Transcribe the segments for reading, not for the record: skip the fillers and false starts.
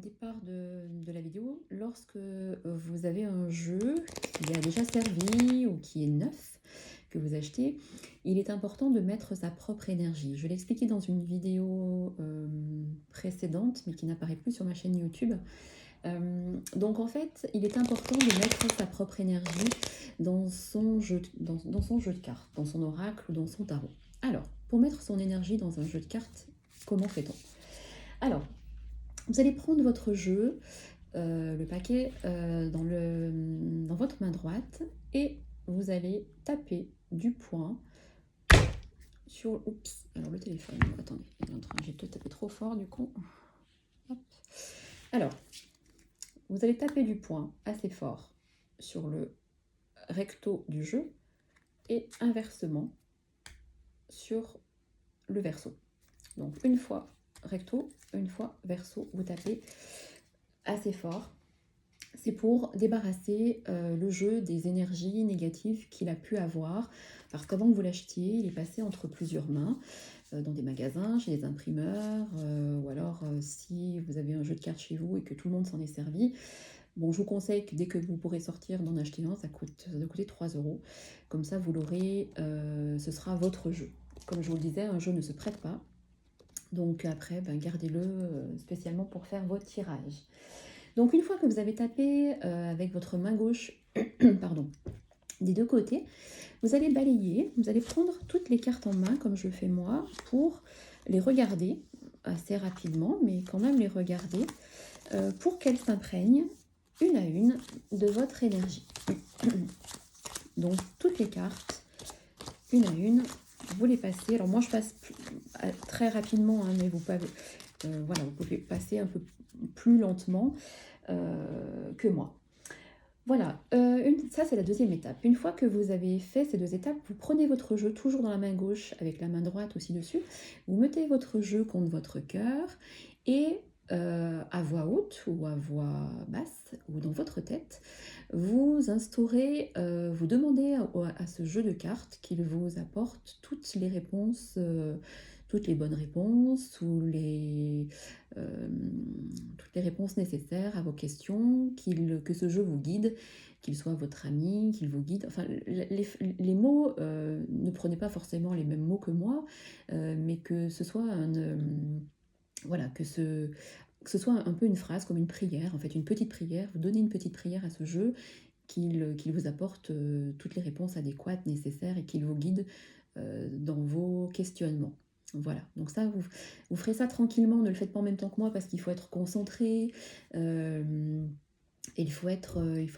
départ de la vidéo, lorsque vous avez un jeu qui a déjà servi ou qui est neuf, que vous achetez, il est important de mettre sa propre énergie. Je l'ai expliqué dans une vidéo précédente, mais qui n'apparaît plus sur ma chaîne YouTube. Donc en fait, il est important de mettre sa propre énergie dans son jeu, dans son jeu de cartes, dans son oracle ou dans son tarot. Alors, pour mettre son énergie dans un jeu de cartes, comment fait-on? Alors, vous allez prendre votre jeu, le paquet, dans votre main droite et vous allez taper du poing sur... Oups, alors le téléphone, attendez, j'ai peut-être tapé trop fort du coup. Hop. Alors, vous allez taper du poing assez fort sur le recto du jeu et inversement sur le verso. Donc une fois recto, une fois verso, vous tapez assez fort. C'est pour débarrasser le jeu des énergies négatives qu'il a pu avoir, parce qu'avant que vous l'achetiez, il est passé entre plusieurs mains, dans des magasins, chez des imprimeurs, ou alors si vous avez un jeu de cartes chez vous et que tout le monde s'en est servi. Bon, je vous conseille que dès que vous pourrez sortir d'en acheter un, ça doit coûter 3 €. Comme ça, vous l'aurez, ce sera votre jeu. Comme je vous le disais, un jeu ne se prête pas. Donc après, gardez-le spécialement pour faire vos tirages. Donc une fois que vous avez tapé avec votre main gauche, pardon, des deux côtés, vous allez balayer, vous allez prendre toutes les cartes en main, comme je le fais moi, pour les regarder assez rapidement, mais quand même les regarder, pour qu'elles s'imprègnent une à une de votre énergie. Donc toutes les cartes, une à une, vous les passez. Alors moi je passe très rapidement, hein, mais vous pouvez passer un peu plus lentement que moi. Voilà, ça c'est la deuxième étape. Une fois que vous avez fait ces deux étapes, vous prenez votre jeu toujours dans la main gauche avec la main droite aussi dessus. Vous mettez votre jeu contre votre cœur et à voix haute ou à voix basse ou dans votre tête, vous instaurez, vous demandez à ce jeu de cartes qu'il vous apporte toutes les réponses, toutes les bonnes réponses ou toutes les réponses nécessaires à vos questions, que ce jeu vous guide, qu'il soit votre ami, qu'il vous guide. Enfin, les mots, ne prenez pas forcément les mêmes mots que moi, mais que ce soit voilà, que ce soit un peu une phrase comme une prière, en fait, une petite prière. Vous donnez une petite prière à ce jeu, qu'il vous apporte toutes les réponses adéquates, nécessaires et qu'il vous guide dans vos questionnements. Voilà, donc ça, vous ferez ça tranquillement, ne le faites pas en même temps que moi parce qu'il faut être concentré, et il faut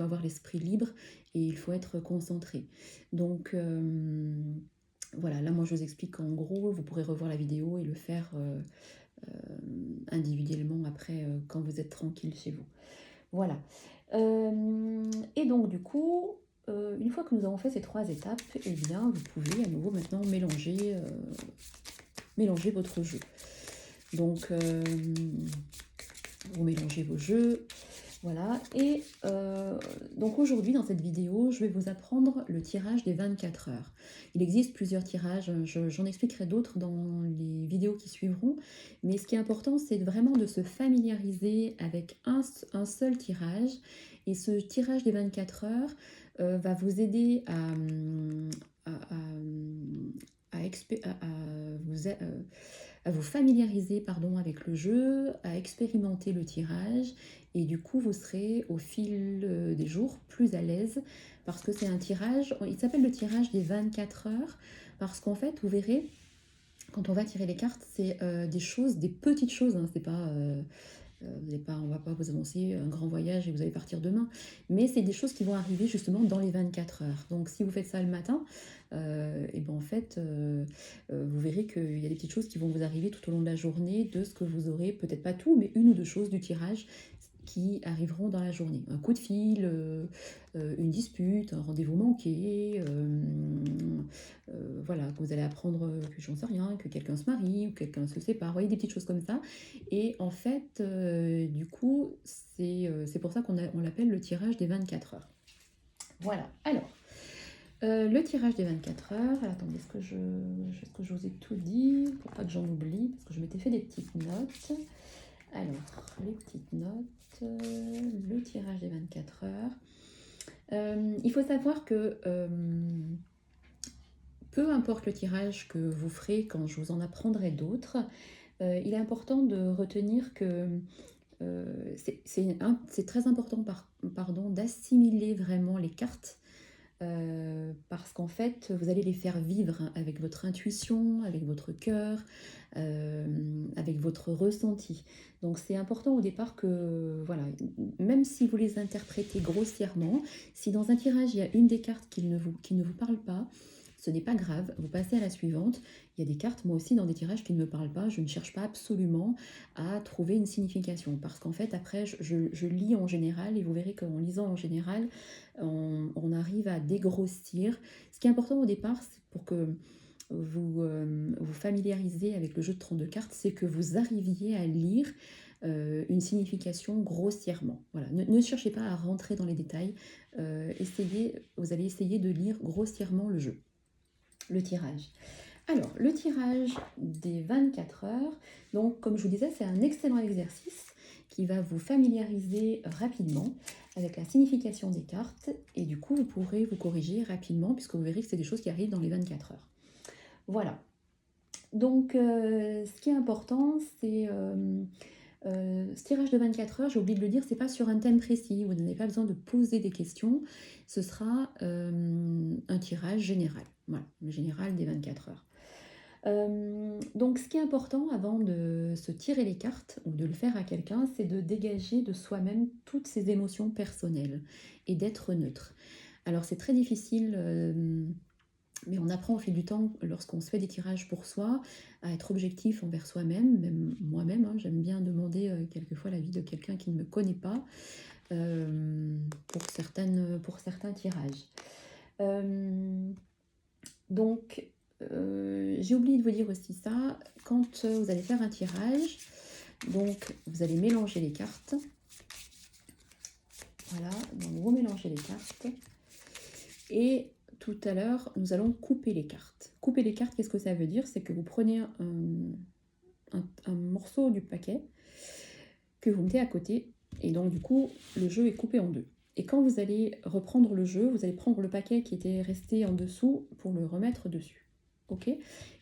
avoir l'esprit libre et il faut être concentré. Donc voilà, là moi je vous explique en gros, vous pourrez revoir la vidéo et le faire individuellement après quand vous êtes tranquille chez vous. Voilà. Et donc du coup, une fois que nous avons fait ces 3 étapes, eh bien vous pouvez à nouveau maintenant mélanger votre jeu. Donc vous mélangez vos jeux, voilà. Et donc aujourd'hui dans cette vidéo, je vais vous apprendre le tirage des 24 heures. Il existe plusieurs tirages, j'en expliquerai d'autres dans les vidéos qui suivront, mais ce qui est important, c'est vraiment de se familiariser avec un seul tirage. Et ce tirage des 24 heures va vous aider à vous familiariser avec le jeu, à expérimenter le tirage, et du coup vous serez au fil des jours plus à l'aise parce que c'est un tirage, il s'appelle le tirage des 24 heures parce qu'en fait vous verrez, quand on va tirer les cartes, c'est des petites choses, hein, c'est pas... on va pas vous annoncer un grand voyage et vous allez partir demain, mais c'est des choses qui vont arriver justement dans les 24 heures. Donc si vous faites ça le matin, et ben en fait, vous verrez qu'il y a des petites choses qui vont vous arriver tout au long de la journée, de ce que vous aurez, peut-être pas tout, mais une ou deux choses du tirage qui arriveront dans la journée. Un coup de fil, une dispute, un rendez-vous manqué, voilà, que vous allez apprendre que j'en sais rien, que quelqu'un se marie ou quelqu'un se sépare, vous voyez, des petites choses comme ça. Et en fait, du coup, c'est pour ça qu'on l'appelle le tirage des 24 heures. Voilà, alors, le tirage des 24 heures, alors, attendez, est-ce que je vous ai tout dit, pour pas que j'en oublie, parce que je m'étais fait des petites notes. Alors, les petites notes, le tirage des 24 heures. Il faut savoir que peu importe le tirage que vous ferez quand je vous en apprendrai d'autres, il est important de retenir que c'est très important pardon, d'assimiler vraiment les cartes parce qu'en fait, vous allez les faire vivre avec votre intuition, avec votre cœur, avec votre ressenti. Donc c'est important au départ que, voilà, même si vous les interprétez grossièrement, si dans un tirage il y a une des cartes qui ne vous parle pas, ce n'est pas grave, vous passez à la suivante. Il y a des cartes, moi aussi, dans des tirages qui ne me parlent pas, je ne cherche pas absolument à trouver une signification. Parce qu'en fait, après, je lis en général, et vous verrez qu'en lisant en général, on arrive à dégrossir. Ce qui est important au départ, c'est pour que vous familiarisez avec le jeu de 32 cartes, c'est que vous arriviez à lire une signification grossièrement. Voilà. Ne cherchez pas à rentrer dans les détails. Vous allez essayer de lire grossièrement le jeu, le tirage. Alors, le tirage des 24 heures, donc comme je vous disais, c'est un excellent exercice qui va vous familiariser rapidement avec la signification des cartes et du coup, vous pourrez vous corriger rapidement puisque vous verrez que c'est des choses qui arrivent dans les 24 heures. Voilà. Donc, ce qui est important, c'est ce tirage de 24 heures, j'ai oublié de le dire, c'est pas sur un thème précis, vous n'avez pas besoin de poser des questions, ce sera un tirage général, voilà, le général des 24 heures. Donc ce qui est important avant de se tirer les cartes ou de le faire à quelqu'un, c'est de dégager de soi-même toutes ses émotions personnelles et d'être neutre. Alors c'est très difficile, mais on apprend au fil du temps, lorsqu'on se fait des tirages pour soi, à être objectif envers soi-même, même moi-même, hein, j'aime bien demander quelquefois l'avis de quelqu'un qui ne me connaît pas pour certains tirages. Donc, j'ai oublié de vous dire aussi ça, quand vous allez faire un tirage, donc vous allez mélanger les cartes. Voilà, donc vous mélangez les cartes. Et tout à l'heure, nous allons couper les cartes. Couper les cartes, qu'est-ce que ça veut dire? C'est que vous prenez un morceau du paquet que vous mettez à côté, et donc du coup, le jeu est coupé en deux. Et quand vous allez reprendre le jeu, vous allez prendre le paquet qui était resté en dessous pour le remettre dessus. Ok.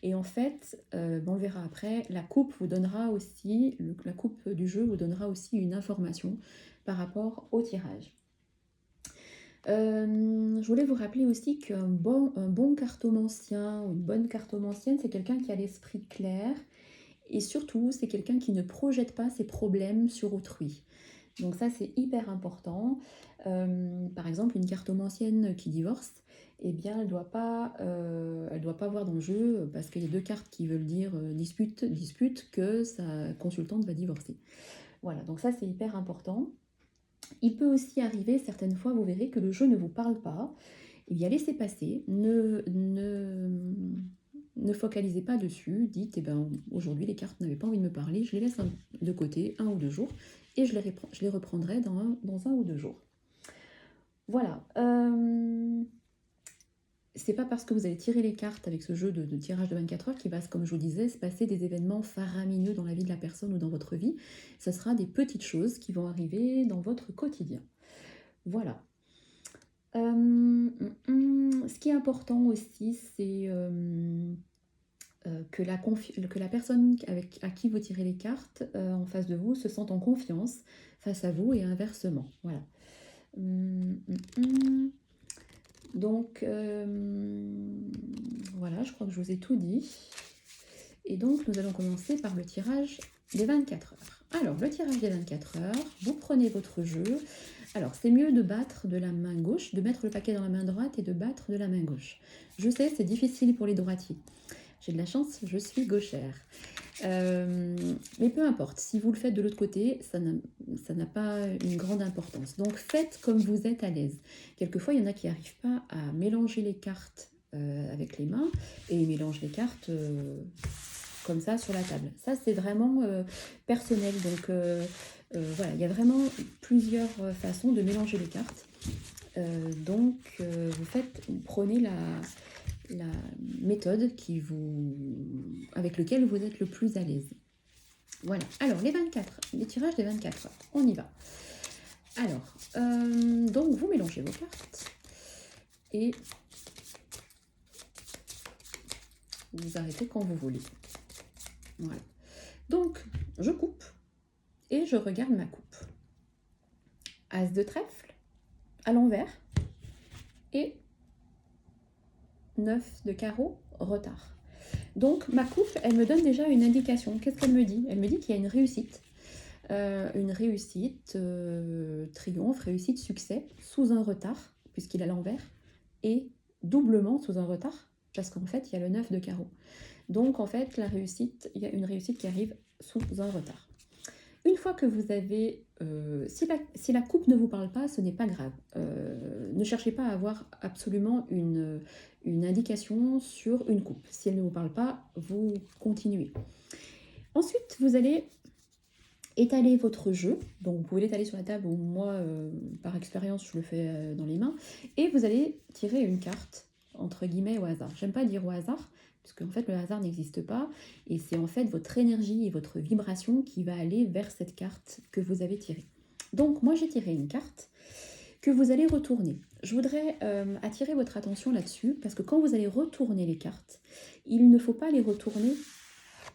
Et en fait, on le verra après, la coupe vous donnera aussi, la coupe du jeu vous donnera aussi une information par rapport au tirage. Je voulais vous rappeler aussi qu'un bon cartomancien ou une bonne cartomancienne, c'est quelqu'un qui a l'esprit clair et surtout, c'est quelqu'un qui ne projette pas ses problèmes sur autrui. Donc ça, c'est hyper important. Par exemple, une cartomancienne qui divorce, eh bien, elle doit pas voir dans le jeu, parce qu'il y a deux cartes qui veulent dire dispute, que sa consultante va divorcer. Voilà, donc ça, c'est hyper important. Il peut aussi arriver, certaines fois, vous verrez que le jeu ne vous parle pas. Eh bien, laissez passer, ne focalisez pas dessus, dites, eh ben, aujourd'hui, les cartes n'avaient pas envie de me parler, je les laisse de côté 1 ou 2 jours, et je les reprendrai dans un ou 2 jours. Voilà. C'est pas parce que vous allez tirer les cartes avec ce jeu de tirage de 24 heures qu'il va, comme je vous disais, se passer des événements faramineux dans la vie de la personne ou dans votre vie. Ce sera des petites choses qui vont arriver dans votre quotidien. Voilà. Ce qui est important aussi, c'est que la personne à qui vous tirez les cartes en face de vous se sente en confiance face à vous et inversement. Voilà. Donc, voilà, je crois que je vous ai tout dit. Et donc, nous allons commencer par le tirage des 24 heures. Alors, le tirage des 24 heures, vous prenez votre jeu. Alors, c'est mieux de battre de la main gauche, de mettre le paquet dans la main droite et de battre de la main gauche. Je sais, c'est difficile pour les droitiers. J'ai de la chance, je suis gauchère. Mais peu importe, si vous le faites de l'autre côté, ça n'a pas une grande importance. Donc faites comme vous êtes à l'aise. Quelquefois, il y en a qui n'arrivent pas à mélanger les cartes avec les mains et ils mélangent les cartes comme ça sur la table. Ça, c'est vraiment personnel. Donc voilà, il y a vraiment plusieurs façons de mélanger les cartes. Vous prenez la méthode avec laquelle vous êtes le plus à l'aise. Voilà. Alors, les tirages des 24 heures. On y va. Alors, donc vous mélangez vos cartes et vous arrêtez quand vous voulez. Voilà. Donc, je coupe et je regarde ma coupe. As de trèfle à l'envers et 9 de carreau, retard. Donc, ma coupe, elle me donne déjà une indication. Qu'est-ce qu'elle me dit? Elle me dit qu'il y a une réussite. Triomphe, réussite, succès, sous un retard, puisqu'il est à l'envers, et doublement sous un retard, parce qu'en fait, il y a le 9 de carreau. Donc, en fait, la réussite, il y a une réussite qui arrive sous un retard. Une fois que vous avez... si la coupe ne vous parle pas, ce n'est pas grave. Ne cherchez pas à avoir absolument une indication sur une coupe. Si elle ne vous parle pas, vous continuez. Ensuite, vous allez étaler votre jeu. Donc, vous pouvez l'étaler sur la table ou moi, par expérience, je le fais dans les mains. Et vous allez tirer une carte, entre guillemets, au hasard. J'aime pas dire au hasard, parce qu'en fait, le hasard n'existe pas. Et c'est en fait votre énergie et votre vibration qui va aller vers cette carte que vous avez tirée. Donc, moi, j'ai tiré une carte que vous allez retourner. Je voudrais attirer votre attention là-dessus, parce que quand vous allez retourner les cartes, il ne faut pas les retourner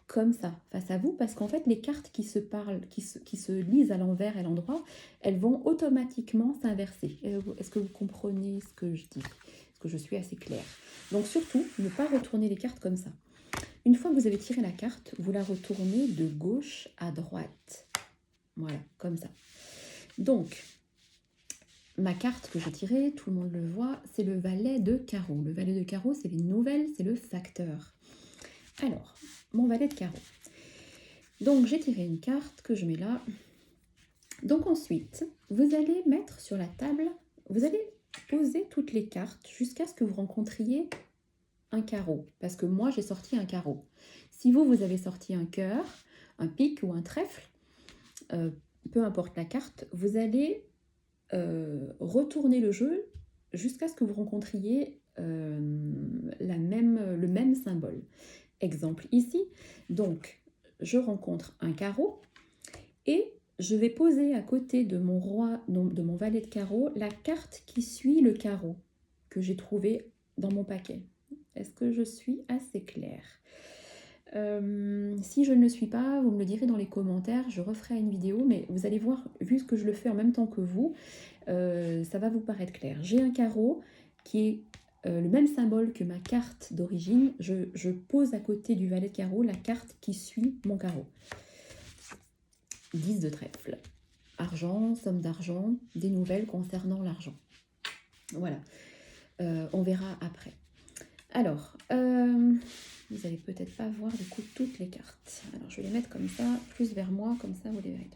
comme ça, face à vous, parce qu'en fait, les cartes qui se parlent, qui se lisent à l'envers et à l'endroit, elles vont automatiquement s'inverser. Est-ce que vous comprenez ce que je dis? Est-ce que je suis assez claire? Donc surtout, ne pas retourner les cartes comme ça. Une fois que vous avez tiré la carte, vous la retournez de gauche à droite. Voilà, comme ça. Donc, ma carte que j'ai tirée, tout le monde le voit, c'est le valet de carreau. Le valet de carreau, c'est les nouvelles, c'est le facteur. Alors, mon valet de carreau. Donc, j'ai tiré une carte que je mets là. Donc ensuite, vous allez mettre sur la table, vous allez poser toutes les cartes jusqu'à ce que vous rencontriez un carreau. Parce que moi, j'ai sorti un carreau. Si vous, vous avez sorti un cœur, un pic ou un trèfle, peu importe la carte, vous allez retourner le jeu jusqu'à ce que vous rencontriez le même symbole. Exemple ici, donc je rencontre un carreau et je vais poser à côté de mon roi, de mon valet de carreau, la carte qui suit le carreau que j'ai trouvé dans mon paquet. Est-ce que je suis assez claire? Si je ne le suis pas, vous me le direz dans les commentaires, je referai une vidéo, mais vous allez voir, vu que je le fais en même temps que vous, ça va vous paraître clair. J'ai un carreau qui est le même symbole que ma carte d'origine. Je pose à côté du valet de carreau la carte qui suit mon carreau. 10 de trèfle. Argent, somme d'argent, des nouvelles concernant l'argent. Voilà. On verra après. Alors, vous n'allez peut-être pas voir du coup toutes les cartes. Alors, je vais les mettre comme ça, plus vers moi, comme ça vous les verrez.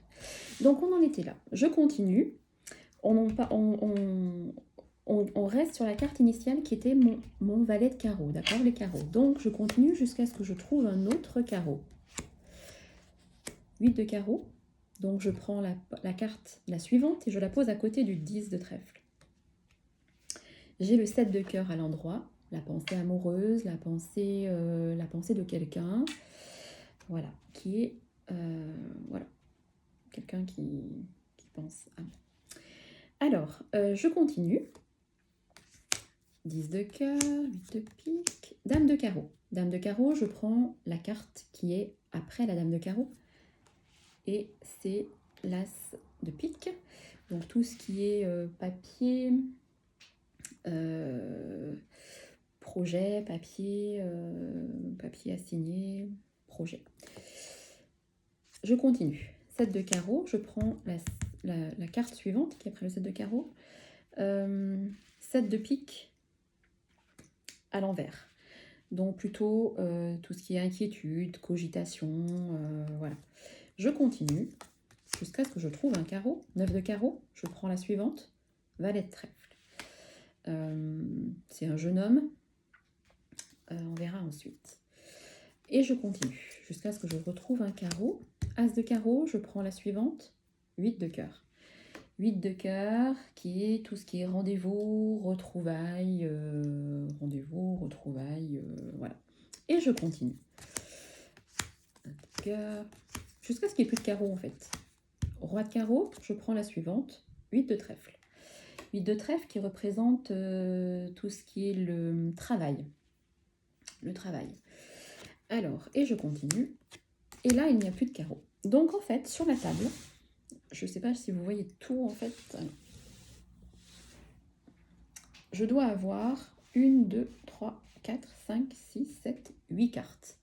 Donc, on en était là. Je continue. On reste sur la carte initiale qui était mon valet de carreau, d'accord, les carreaux. Donc, je continue jusqu'à ce que je trouve un autre carreau. 8 de carreau. Donc, je prends la carte, la suivante, et je la pose à côté du 10 de trèfle. J'ai le 7 de cœur à l'endroit, la pensée amoureuse, la pensée de quelqu'un, voilà, qui est, voilà, quelqu'un qui pense à moi. Alors, je continue. 10 de cœur, 8 de pique, dame de carreau. Dame de carreau, je prends la carte qui est après la dame de carreau. Et c'est l'as de pique. Donc tout ce qui est papier, projet, papier à signer, projet. Je continue. 7 de carreau, je prends la carte suivante qui est après le 7 de carreau. 7 de pique à l'envers. Donc plutôt tout ce qui est inquiétude, cogitation, voilà. Je continue jusqu'à ce que je trouve un carreau. 9 de carreau, je prends la suivante. Valet de trèfle. C'est un jeune homme. On verra ensuite. Et je continue jusqu'à ce que je retrouve un carreau. As de carreau, je prends la suivante. 8 de cœur. 8 de cœur, qui est tout ce qui est rendez-vous, retrouvailles, voilà. Et je continue. 1 de cœur, jusqu'à ce qu'il n'y ait plus de carreaux en fait. Roi de carreau, je prends la suivante, 8 de trèfle. 8 de trèfle qui représente tout ce qui est le travail. Le travail. Alors, et je continue. Et là, il n'y a plus de carreaux. Donc en fait, sur la table, je ne sais pas si vous voyez tout en fait. Je dois avoir 1, 2, 3, 4, 5, 6, 7, 8 cartes.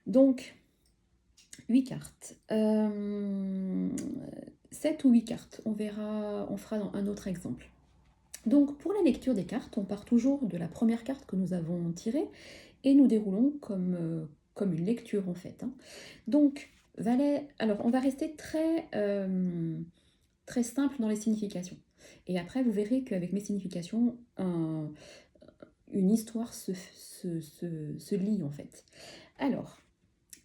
Donc, 8 cartes. 7 ou 8 cartes. On verra, on fera dans un autre exemple. Donc, pour la lecture des cartes, on part toujours de la première carte que nous avons tirée et nous déroulons comme une lecture en fait. Hein. Donc, valet, alors on va rester très simple dans les significations. Et après, vous verrez qu'avec mes significations, une histoire se lie en fait. Alors,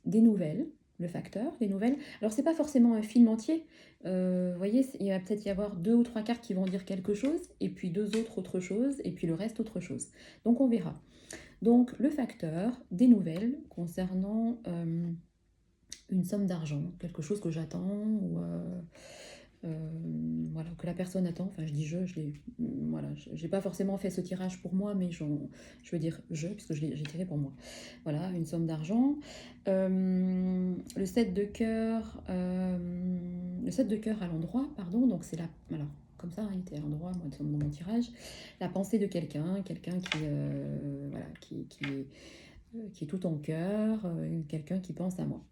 des nouvelles, le facteur, des nouvelles. Alors, c'est pas forcément un film entier. Vous voyez, il va peut-être y avoir 2 ou 3 cartes qui vont dire quelque chose, et puis 2 autres autre chose, et puis le reste autre chose. Donc, on verra. Donc, le facteur, des nouvelles concernant une somme d'argent, quelque chose que j'attends, ou voilà, que la personne attend. Enfin, je dis voilà, j'ai pas forcément fait ce tirage pour moi, mais je veux dire puisque j'ai tiré pour moi. Voilà, une somme d'argent. Le 7 de cœur, à l'endroit, pardon, donc c'est la. Alors, comme ça, il était à l'endroit, moi, dans mon tirage. La pensée de quelqu'un qui, voilà, qui est tout en cœur, quelqu'un qui pense à moi.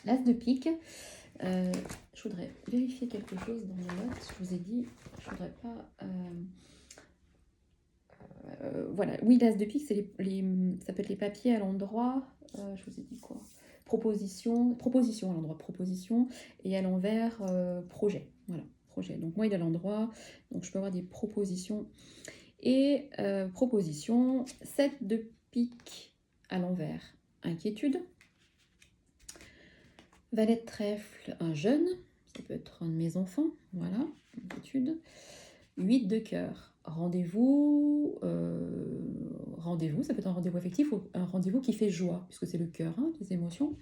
L'as de pique. Je voudrais vérifier quelque chose dans mes notes. Je vous ai dit, je voudrais pas. Voilà, oui, l'as de pique, c'est ça peut être les papiers à l'endroit. Je vous ai dit quoi? Proposition à l'endroit, proposition, et à l'envers, projet. Voilà, projet. Donc moi, il est à l'endroit, donc je peux avoir des propositions. Et proposition, 7 de pique à l'envers, inquiétude. Valet de trèfle, un jeune, ça peut être un de mes enfants, voilà, inquiétude. 8 de cœur, rendez-vous, ça peut être un rendez-vous affectif ou un rendez-vous qui fait joie, puisque c'est le cœur, hein, les émotions.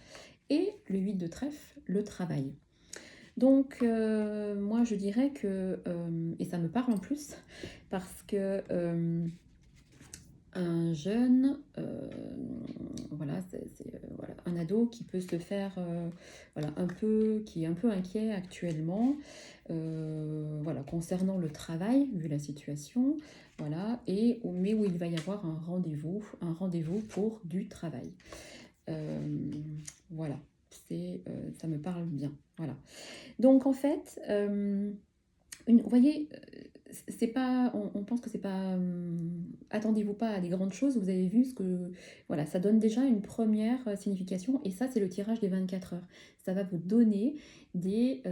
Et le 8 de trèfle, le travail. Donc, moi je dirais que, et ça me parle en plus, parce que un jeune, voilà, voilà, un ado qui peut se faire, voilà, qui est un peu inquiet actuellement, voilà, concernant le travail, vu la situation, voilà, mais où il va y avoir un rendez-vous pour du travail. Voilà, ça me parle bien, voilà. Donc en fait, vous voyez, c'est pas, on pense que c'est pas. Attendez-vous pas à des grandes choses. Vous avez vu voilà, ça donne déjà une première signification. Et ça, c'est le tirage des 24 heures. Ça va vous donner des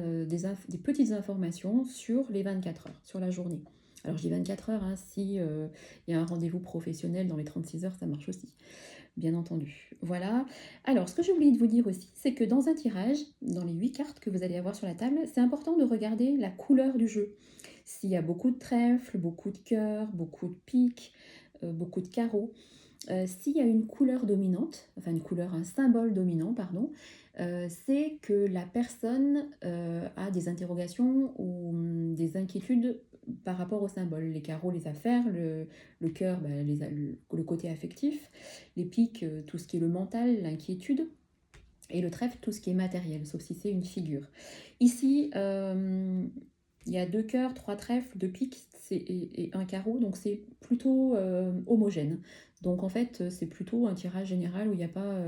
petites informations sur les 24 heures, sur la journée. Alors, je dis 24 heures, hein, si il y a un rendez-vous professionnel dans les 36 heures, ça marche aussi. Bien entendu. Voilà. Alors, ce que j'ai oublié de vous dire aussi, c'est que dans un tirage, dans les 8 cartes que vous allez avoir sur la table, c'est important de regarder la couleur du jeu. S'il y a beaucoup de trèfles, beaucoup de cœurs, beaucoup de piques, beaucoup de carreaux, s'il y a une couleur dominante, enfin un symbole dominant, pardon, c'est que la personne a des interrogations ou des inquiétudes par rapport au symbole. Les carreaux, les affaires, le cœur, le côté affectif, les piques, tout ce qui est le mental, l'inquiétude, et le trèfle, tout ce qui est matériel, sauf si c'est une figure. Ici, il y a 2 cœurs, 3 trèfles, 2 piques et un carreau, donc c'est plutôt homogène. Donc en fait, c'est plutôt un tirage général où il n'y a pas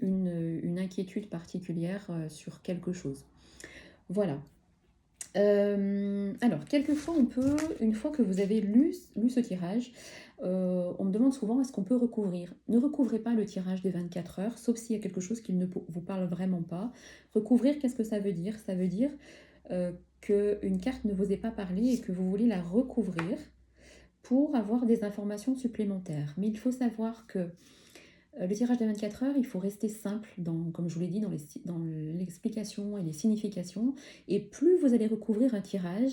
une inquiétude particulière sur quelque chose. Voilà. Alors, quelquefois, une fois que vous avez lu ce tirage, on me demande souvent est-ce qu'on peut recouvrir. Ne recouvrez pas le tirage des 24 heures, sauf s'il y a quelque chose qui ne vous parle vraiment pas. Recouvrir, qu'est-ce que ça veut dire? Ça veut dire qu'une carte ne vous est pas parlé et que vous voulez la recouvrir pour avoir des informations supplémentaires. Mais il faut savoir que le tirage des 24 heures, il faut rester simple, comme je vous l'ai dit, dans l'explication et les significations. Et plus vous allez recouvrir un tirage,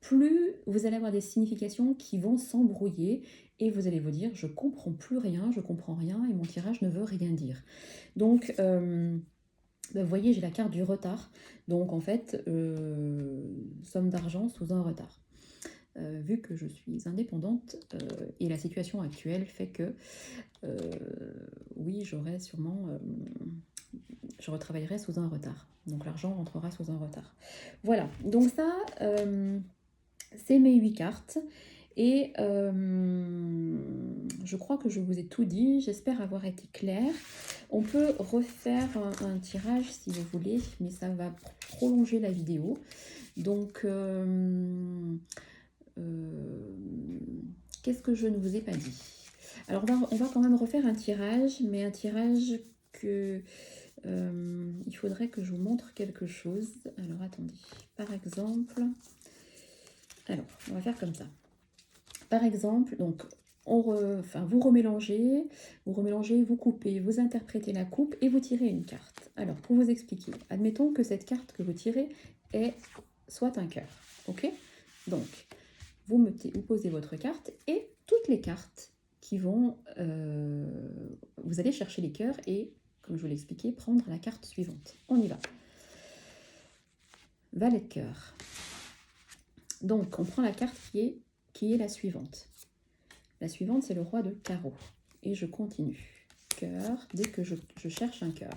plus vous allez avoir des significations qui vont s'embrouiller et vous allez vous dire « je comprends plus rien, je comprends rien et mon tirage ne veut rien dire ». Donc, Vous voyez, j'ai la carte du retard. Donc en fait, somme d'argent sous un retard. Vu que je suis indépendante et la situation actuelle fait que oui, j'aurai sûrement, je retravaillerai sous un retard. Donc l'argent rentrera sous un retard. Voilà, donc ça, c'est mes 8 cartes. Et je crois que je vous ai tout dit, j'espère avoir été claire. On peut refaire un tirage si vous voulez, mais ça va prolonger la vidéo. Donc, qu'est-ce que je ne vous ai pas dit? Alors, on va quand même refaire un tirage, mais un tirage que... il faudrait que je vous montre quelque chose. Alors, attendez. Par exemple... Alors, on va faire comme ça. Par exemple, donc, vous remélangez, vous coupez, vous interprétez la coupe et vous tirez une carte. Alors, pour vous expliquer, admettons que cette carte que vous tirez est soit un cœur, ok? Donc, vous posez votre carte et toutes les cartes qui vont... vous allez chercher les cœurs et, comme je vous l'ai expliqué, prendre la carte suivante. On y va. Valet de cœur. Donc, on prend la carte qui est la suivante. La suivante, c'est le roi de carreau. Et je continue. Cœur, dès que je cherche un cœur.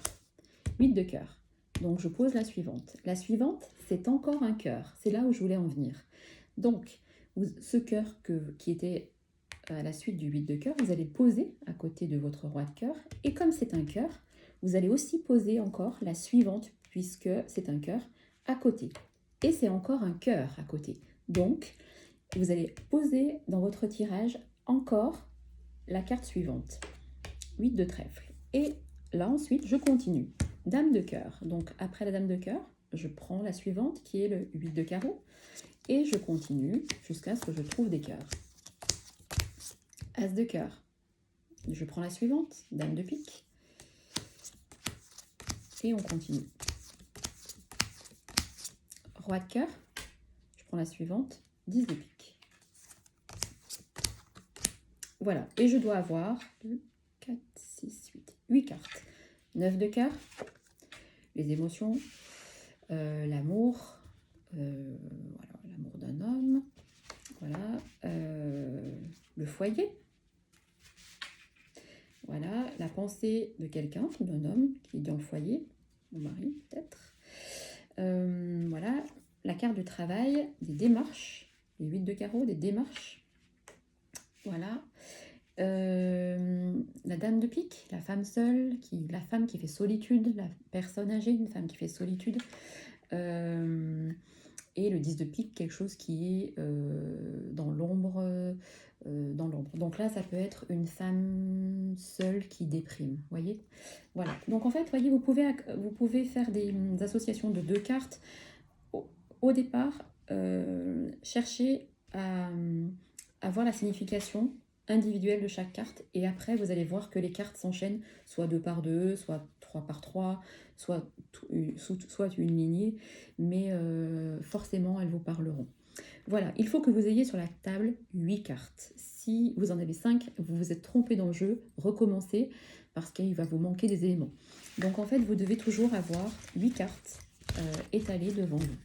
8 de cœur. Donc, je pose la suivante. La suivante, c'est encore un cœur. C'est là où je voulais en venir. Donc, ce cœur qui était à la suite du 8 de cœur, vous allez le poser à côté de votre roi de cœur. Et comme c'est un cœur, vous allez aussi poser encore la suivante, puisque c'est un cœur à côté. Et c'est encore un cœur à côté. Donc, vous allez poser dans votre tirage encore la carte suivante. 8 de trèfle. Et là, ensuite, je continue. Dame de cœur. Donc, après la dame de cœur, je prends la suivante qui est le 8 de carreau. Et je continue jusqu'à ce que je trouve des cœurs. As de cœur. Je prends la suivante. Dame de pique. Et on continue. Roi de cœur. Je prends la suivante. 10 de pique. Voilà, et je dois avoir 2, 4, 6, 8 cartes. 9 de cœur, les émotions, l'amour, voilà, l'amour d'un homme, voilà, le foyer, voilà, la pensée de quelqu'un, d'un homme qui est dans le foyer, mon mari peut-être, voilà, la carte du travail, des démarches, les 8 de carreau, des démarches, voilà. La dame de pique, la femme seule, la femme qui fait solitude, la personne âgée, une femme qui fait solitude. Et le 10 de pique, quelque chose qui est dans l'ombre. Donc là, ça peut être une femme seule qui déprime, voyez. Voilà. Donc en fait, voyez, vous pouvez faire des associations de 2 cartes. Au départ, cherchez à voir la signification individuelle de chaque carte et après vous allez voir que les cartes s'enchaînent soit 2 par 2, soit 3 par 3, soit une lignée, mais forcément elles vous parleront. Voilà, il faut que vous ayez sur la table 8 cartes. Si vous en avez 5, vous vous êtes trompé dans le jeu, recommencez parce qu'il va vous manquer des éléments. Donc en fait, vous devez toujours avoir 8 cartes étalées devant vous.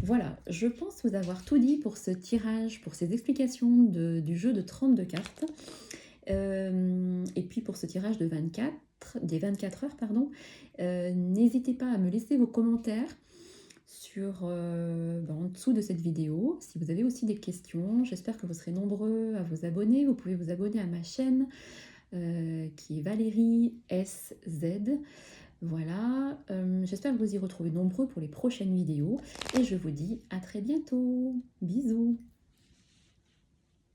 Voilà, je pense vous avoir tout dit pour ce tirage, pour ces explications du jeu de 32 cartes. Et puis pour ce tirage des 24 heures, pardon. N'hésitez pas à me laisser vos commentaires en dessous de cette vidéo. Si vous avez aussi des questions, j'espère que vous serez nombreux à vous abonner. Vous pouvez vous abonner à ma chaîne qui est Valérie SZ. Voilà, j'espère que vous y retrouvez nombreux pour les prochaines vidéos et je vous dis à très bientôt. Bisous.